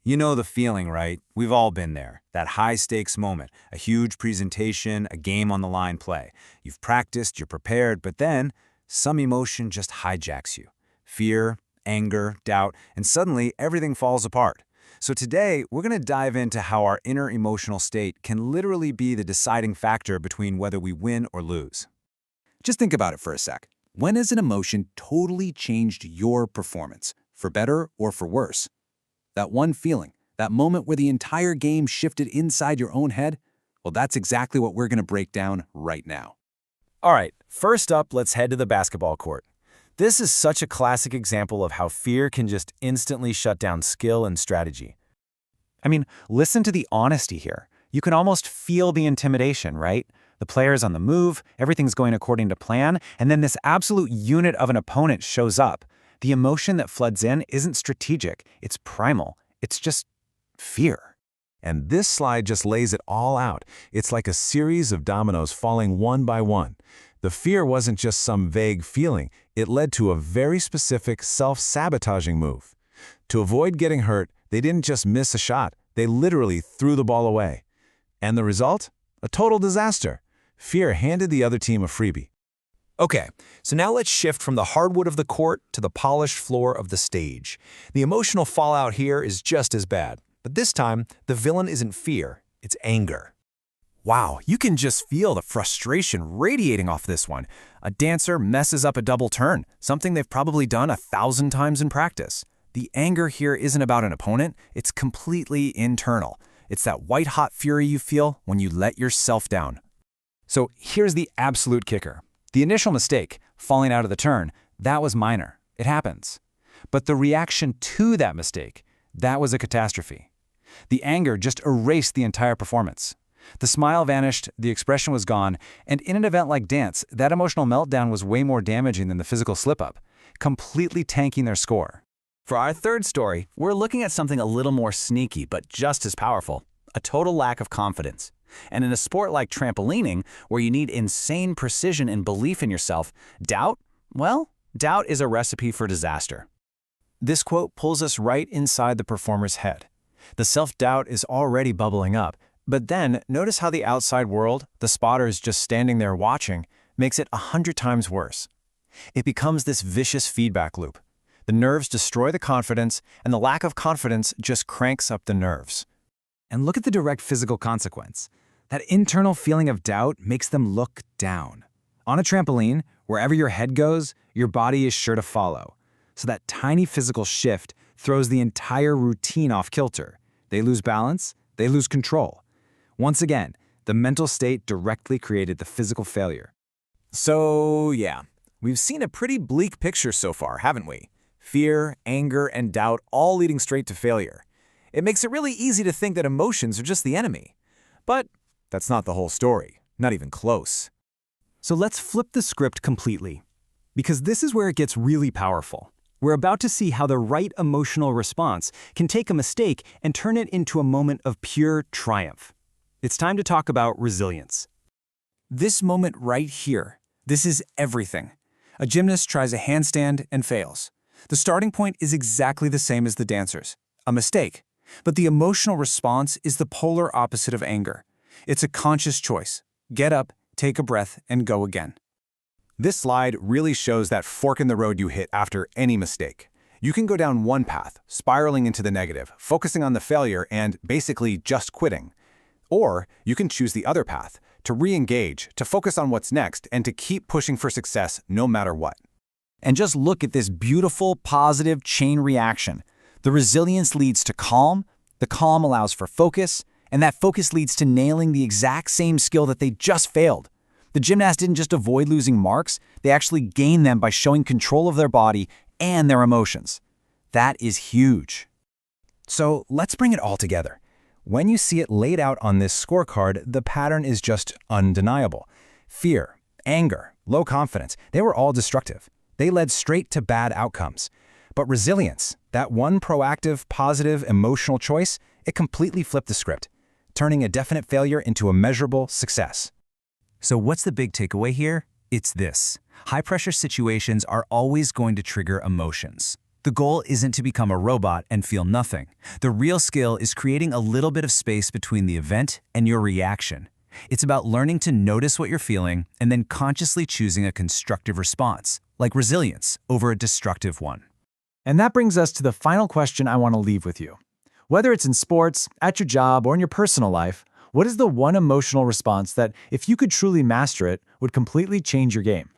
You know the feeling, right? We've all been there. That high-stakes moment, a huge presentation, a game on the line play. You've practiced, you're prepared, but then some emotion just hijacks you. Fear, anger, doubt, and suddenly everything falls apart. So today, we're going to dive into how our inner emotional state can literally be the deciding factor between whether we win or lose. Just think about it for a sec. When has an emotion totally changed your performance, for better or for worse? That one feeling, that moment where the entire game shifted inside your own head? Well, that's exactly what we're going to break down right now. All right, first up, let's head to the basketball court. This is such a classic example of how fear can just instantly shut down skill and strategy. I mean, listen to the honesty here. You can almost feel the intimidation, right? The player's on the move, everything's going according to plan, and then this absolute unit of an opponent shows up. The emotion that floods in isn't strategic, it's primal. It's just fear. And this slide just lays it all out. It's like a series of dominoes falling one by one. The fear wasn't just some vague feeling. It led to a very specific self-sabotaging move. To avoid getting hurt, they didn't just miss a shot. They literally threw the ball away. And the result? A total disaster. Fear handed the other team a freebie. Okay, so now let's shift from the hardwood of the court to the polished floor of the stage. The emotional fallout here is just as bad, but this time, the villain isn't fear, it's anger. Wow, you can just feel the frustration radiating off this one. A dancer messes up a double turn, something they've probably done 1,000 times in practice. The anger here isn't about an opponent, it's completely internal. It's that white-hot fury you feel when you let yourself down. So here's the absolute kicker. The initial mistake, falling out of the turn, that was minor. It happens. But the reaction to that mistake, that was a catastrophe. The anger just erased the entire performance. The smile vanished, the expression was gone, and in an event like dance, that emotional meltdown was way more damaging than the physical slip-up, completely tanking their score. For our third story, we're looking at something a little more sneaky, but just as powerful: a total lack of confidence. And in a sport like trampolining, where you need insane precision and belief in yourself, doubt is a recipe for disaster. This quote pulls us right inside the performer's head. The self-doubt is already bubbling up, but then notice how the outside world, the spotters just standing there watching, makes it 100 times worse. It becomes this vicious feedback loop. The nerves destroy the confidence, and the lack of confidence just cranks up the nerves. And look at the direct physical consequence. That internal feeling of doubt makes them look down. On a trampoline, wherever your head goes, your body is sure to follow. So that tiny physical shift throws the entire routine off kilter. They lose balance, they lose control. Once again, the mental state directly created the physical failure. So yeah, we've seen a pretty bleak picture so far, haven't we? Fear, anger, and doubt all leading straight to failure. It makes it really easy to think that emotions are just the enemy. But that's not the whole story, not even close. So let's flip the script completely, because this is where it gets really powerful. We're about to see how the right emotional response can take a mistake and turn it into a moment of pure triumph. It's time to talk about resilience. This moment right here, this is everything. A gymnast tries a handstand and fails. The starting point is exactly the same as the dancers, a mistake. But the emotional response is the polar opposite of anger. It's a conscious choice. Get up, take a breath, and go again. This slide really shows that fork in the road you hit after any mistake. You can go down one path, spiraling into the negative, focusing on the failure and basically just quitting. Or you can choose the other path, to re-engage, to focus on what's next, and to keep pushing for success no matter what. And just look at this beautiful, positive chain reaction. The resilience leads to calm, the calm allows for focus, and that focus leads to nailing the exact same skill that they just failed. The gymnast didn't just avoid losing marks, they actually gained them by showing control of their body and their emotions. That is huge. So let's bring it all together. When you see it laid out on this scorecard, the pattern is just undeniable. Fear, anger, low confidence, they were all destructive. They led straight to bad outcomes. But resilience, that one proactive, positive, emotional choice, it completely flipped the script, turning a definite failure into a measurable success. So what's the big takeaway here? It's this: high-pressure situations are always going to trigger emotions. The goal isn't to become a robot and feel nothing. The real skill is creating a little bit of space between the event and your reaction. It's about learning to notice what you're feeling and then consciously choosing a constructive response, like resilience, over a destructive one. And that brings us to the final question I want to leave with you. Whether it's in sports, at your job, or in your personal life, what is the one emotional response that, if you could truly master it, would completely change your game?